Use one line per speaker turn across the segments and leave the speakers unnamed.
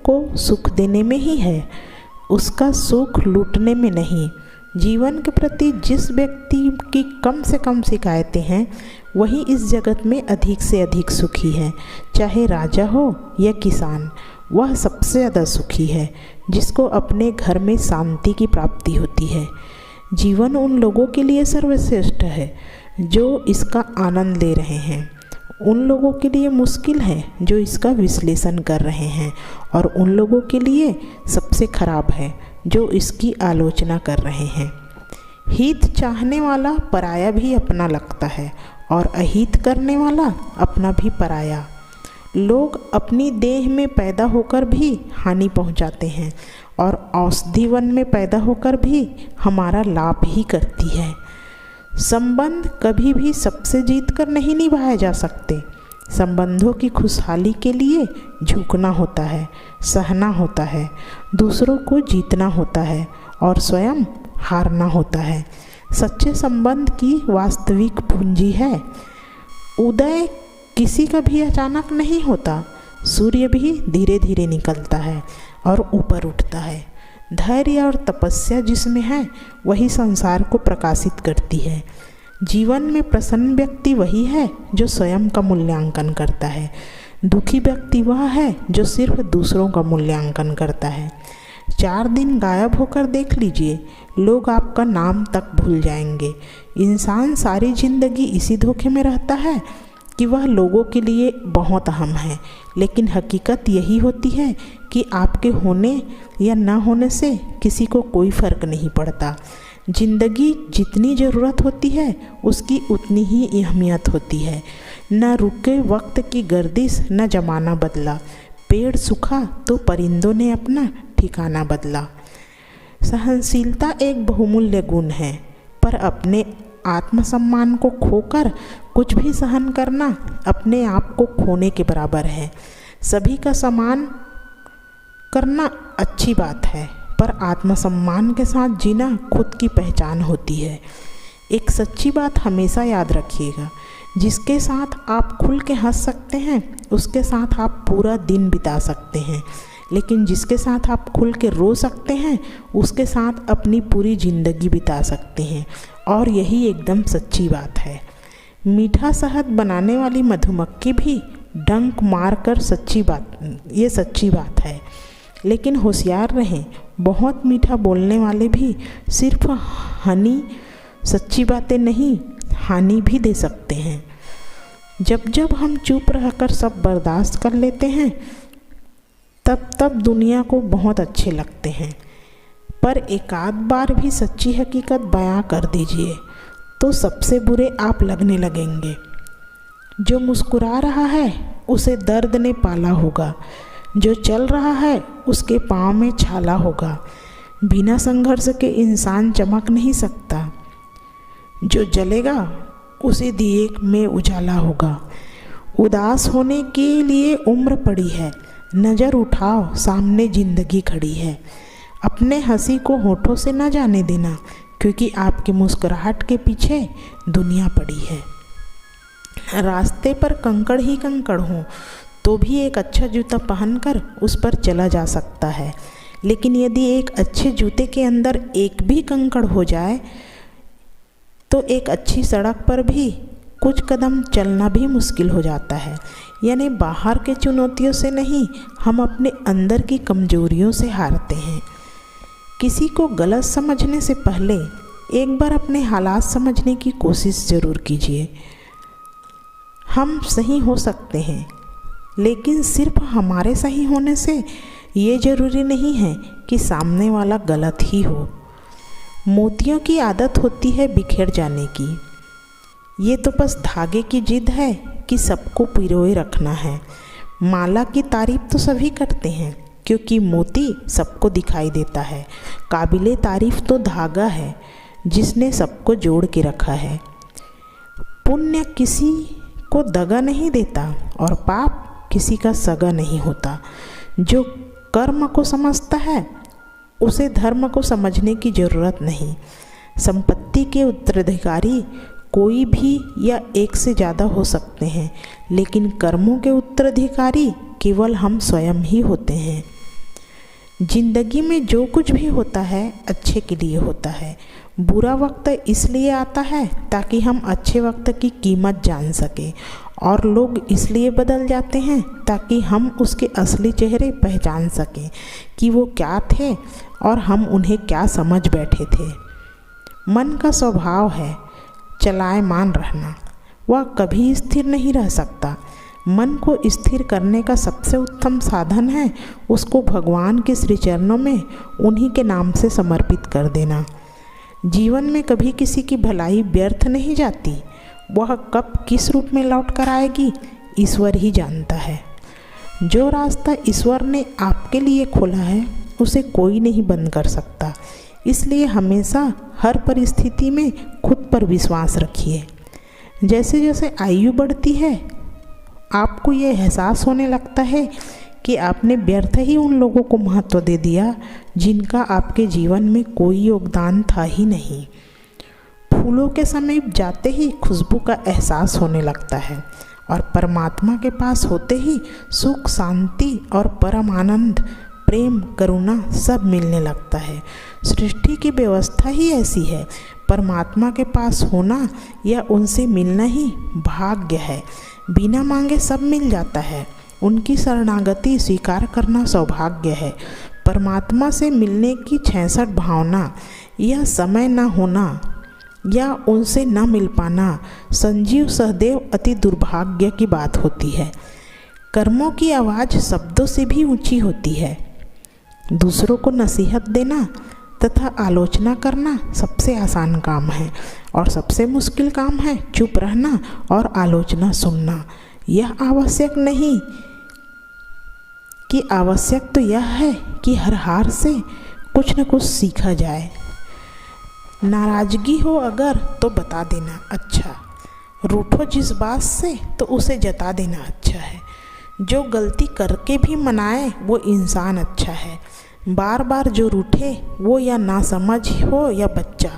को सुख देने में ही है, उसका सुख लूटने में नहीं। जीवन के प्रति जिस व्यक्ति की कम से कम शिकायतें हैं वही इस जगत में अधिक से अधिक सुखी है। चाहे राजा हो या किसान, वह सबसे ज़्यादा सुखी है जिसको अपने घर में शांति की प्राप्ति होती है। जीवन उन लोगों के लिए सर्वश्रेष्ठ है जो इसका आनंद ले रहे हैं, उन लोगों के लिए मुश्किल है जो इसका विश्लेषण कर रहे हैं, और उन लोगों के लिए सबसे खराब है जो इसकी आलोचना कर रहे हैं। हित चाहने वाला पराया भी अपना लगता है और अहित करने वाला अपना भी पराया। लोग अपनी देह में पैदा होकर भी हानि पहुंचाते हैं और औषधि वन में पैदा होकर भी हमारा लाभ ही करती है। संबंध कभी भी सबसे जीतकर नहीं निभाए जा सकते। संबंधों की खुशहाली के लिए झुकना होता है, सहना होता है, दूसरों को जीतना होता है और स्वयं हारना होता है। सच्चे संबंध की वास्तविक पूंजी है। उदय किसी का भी अचानक नहीं होता, सूर्य भी धीरे धीरे निकलता है और ऊपर उठता है। धैर्य और तपस्या जिसमें है वही संसार को प्रकाशित करती है। जीवन में प्रसन्न व्यक्ति वही है जो स्वयं का मूल्यांकन करता है। दुखी व्यक्ति वह है जो सिर्फ दूसरों का मूल्यांकन करता है। 4 दिन गायब होकर देख लीजिए, लोग आपका नाम तक भूल जाएंगे। इंसान सारी जिंदगी इसी धोखे में रहता है कि वह लोगों के लिए बहुत अहम है, लेकिन हकीकत यही होती है कि आपके होने या न होने से किसी को कोई फ़र्क नहीं पड़ता। जिंदगी जितनी ज़रूरत होती है उसकी उतनी ही अहमियत होती है। न रुके वक्त की गर्दिश, न जमाना बदला। पेड़ सूखा तो परिंदों ने अपना ठिकाना बदला। सहनशीलता एक बहुमूल्य गुण है, पर अपने आत्मसम्मान को खोकर कुछ भी सहन करना अपने आप को खोने के बराबर है। सभी का सम्मान करना अच्छी बात है, पर आत्मसम्मान के साथ जीना खुद की पहचान होती है। एक सच्ची बात हमेशा याद रखिएगा, जिसके साथ आप खुल के हंस सकते हैं उसके साथ आप पूरा दिन बिता सकते हैं, लेकिन जिसके साथ आप खुल के रो सकते हैं उसके साथ अपनी पूरी ज़िंदगी बिता सकते हैं। और यही एकदम सच्ची बात है। मीठा शहद बनाने वाली मधुमक्खी भी डंक मार कर ये सच्ची बात है। लेकिन होशियार रहें, बहुत मीठा बोलने वाले भी सिर्फ सच्ची बातें नहीं, हानि भी दे सकते हैं। जब जब हम चुप रहकर सब बर्दाश्त कर लेते हैं तब दुनिया को बहुत अच्छे लगते हैं, पर एक आध बार भी सच्ची हकीकत बयां कर दीजिए तो सबसे बुरे आप लगने लगेंगे। जो मुस्कुरा रहा है उसे दर्द ने पाला होगा, जो चल रहा है उसके पाँव में छाला होगा। बिना संघर्ष के इंसान चमक नहीं सकता। जो जलेगा उसे दिए में उजाला होगा। उदास होने के लिए उम्र पड़ी है, नज़र उठाओ सामने जिंदगी खड़ी है। अपने हंसी को होठों से न जाने देना, क्योंकि आपकी मुस्कुराहट के पीछे दुनिया पड़ी है। रास्ते पर कंकड़ ही कंकड़ हों तो भी एक अच्छा जूता पहनकर उस पर चला जा सकता है, लेकिन यदि एक अच्छे जूते के अंदर एक भी कंकड़ हो जाए तो एक अच्छी सड़क पर भी कुछ कदम चलना भी मुश्किल हो जाता है। यानी बाहर के चुनौतियों से नहीं, हम अपने अंदर की कमजोरियों से हारते हैं। किसी को गलत समझने से पहले एक बार अपने हालात समझने की कोशिश ज़रूर कीजिए। हम सही हो सकते हैं, लेकिन सिर्फ हमारे सही होने से ये ज़रूरी नहीं है कि सामने वाला गलत ही हो। मोतियों की आदत होती है बिखर जाने की। ये तो बस धागे की जिद है कि सबको पिरोए रखना है। माला की तारीफ तो सभी करते हैं क्योंकि मोती सबको दिखाई देता है। काबिले तारीफ तो धागा है जिसने सबको जोड़ के रखा है। पुण्य किसी को दगा नहीं देता और पाप किसी का सगा नहीं होता। जो कर्म को समझता है उसे धर्म को समझने की ज़रूरत नहीं। संपत्ति के उत्तराधिकारी कोई भी या एक से ज़्यादा हो सकते हैं, लेकिन कर्मों के उत्तराधिकारी केवल हम स्वयं ही होते हैं। जिंदगी में जो कुछ भी होता है अच्छे के लिए होता है। बुरा वक्त इसलिए आता है ताकि हम अच्छे वक्त की कीमत जान सकें, और लोग इसलिए बदल जाते हैं ताकि हम उसके असली चेहरे पहचान सकें कि वो क्या थे और हम उन्हें क्या समझ बैठे थे। मन का स्वभाव है चलायमान रहना, वह कभी स्थिर नहीं रह सकता। मन को स्थिर करने का सबसे उत्तम साधन है उसको भगवान के श्री चरणों में उन्हीं के नाम से समर्पित कर देना। जीवन में कभी किसी की भलाई व्यर्थ नहीं जाती, वह कब किस रूप में लौट कर आएगी ईश्वर ही जानता है। जो रास्ता ईश्वर ने आपके लिए खोला है उसे कोई नहीं बंद कर सकता, इसलिए हमेशा हर परिस्थिति में खुद पर विश्वास रखिए। जैसे जैसे आयु बढ़ती है आपको ये एहसास होने लगता है कि आपने व्यर्थ ही उन लोगों को महत्व दे दिया जिनका आपके जीवन में कोई योगदान था ही नहीं। फूलों के समीप जाते ही खुशबू का एहसास होने लगता है और परमात्मा के पास होते ही सुख, शांति और परम आनंद, प्रेम, करुणा सब मिलने लगता है। सृष्टि की व्यवस्था ही ऐसी है। परमात्मा के पास होना या उनसे मिलना ही भाग्य है। बिना मांगे सब मिल जाता है। उनकी शरणागति स्वीकार करना सौभाग्य है। परमात्मा से मिलने की 66 भावना, यह समय न होना या उनसे न मिल पाना संजीव सहदेव अति दुर्भाग्य की बात होती है। कर्मों की आवाज़ शब्दों से भी ऊंची होती है। दूसरों को नसीहत देना तथा आलोचना करना सबसे आसान काम है और सबसे मुश्किल काम है चुप रहना और आलोचना सुनना। यह आवश्यक नहीं कि आवश्यक तो यह है कि हर हार से कुछ न कुछ सीखा जाए। नाराज़गी हो अगर तो बता देना अच्छा, रूठो जिस बात से तो उसे जता देना अच्छा है। जो गलती करके भी मनाए वो इंसान अच्छा है। बार बार जो रूठे वो या नासमझ हो या बच्चा,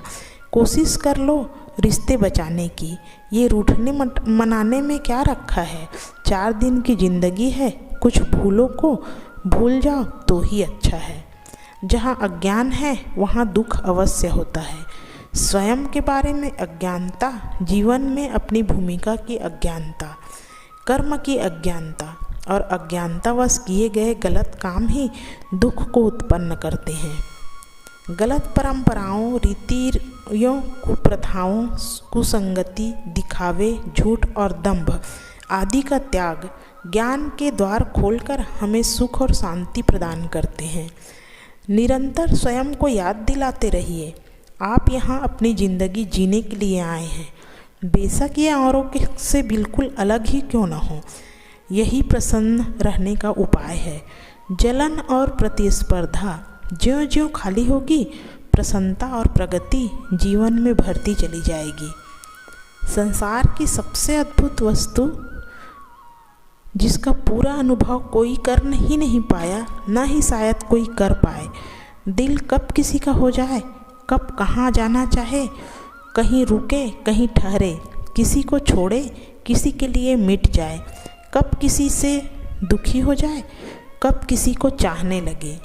कोशिश कर लो रिश्ते बचाने की। ये रूठने मनाने में क्या रखा है। 4 दिन की ज़िंदगी है, कुछ भूलों को भूल जाओ तो ही अच्छा है। जहाँ अज्ञान है वहाँ दुख अवश्य होता है। स्वयं के बारे में अज्ञानता, जीवन में अपनी भूमिका की अज्ञानता, कर्म की अज्ञानता और अज्ञानतावश किए गए गलत काम ही दुख को उत्पन्न करते हैं। गलत परंपराओं, रीतियों, कुप्रथाओं, कुसंगति, दिखावे, झूठ और दंभ आदि का त्याग ज्ञान के द्वार खोलकर हमें सुख और शांति प्रदान करते हैं। निरंतर स्वयं को याद दिलाते रहिए, आप यहाँ अपनी ज़िंदगी जीने के लिए आए हैं। बेशक ये औरों के से बिल्कुल अलग ही क्यों न हो, यही प्रसन्न रहने का उपाय है। जलन और प्रतिस्पर्धा ज्यों ज्यों खाली होगी, प्रसन्नता और प्रगति जीवन में भरती चली जाएगी। संसार की सबसे अद्भुत वस्तु जिसका पूरा अनुभव कोई कर ही नहीं पाया, ना ही शायद कोई कर पाए। दिल कब किसी का हो जाए, कब कहाँ जाना चाहे, कहीं रुके कहीं ठहरे, किसी को छोड़े किसी के लिए मिट जाए, कब किसी से दुखी हो जाए, कब किसी को चाहने लगे,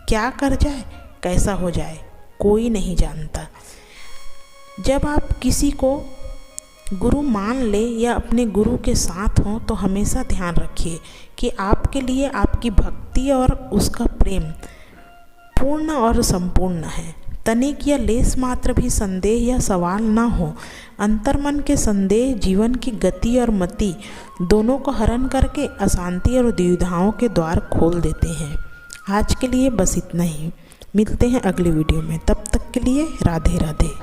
क्या कर जाए, कैसा हो जाए, कोई नहीं जानता। जब आप किसी को गुरु मान ले या अपने गुरु के साथ हों तो हमेशा ध्यान रखिए कि आपके लिए आपकी भक्ति और उसका प्रेम पूर्ण और संपूर्ण है। तनिक या लेस मात्र भी संदेह या सवाल ना हो। अंतर्मन के संदेह जीवन की गति और मति दोनों को हरण करके अशांति और दुविधाओं के द्वार खोल देते हैं। आज के लिए बस इतना ही। मिलते हैं अगली वीडियो में, तब तक के लिए राधे राधे।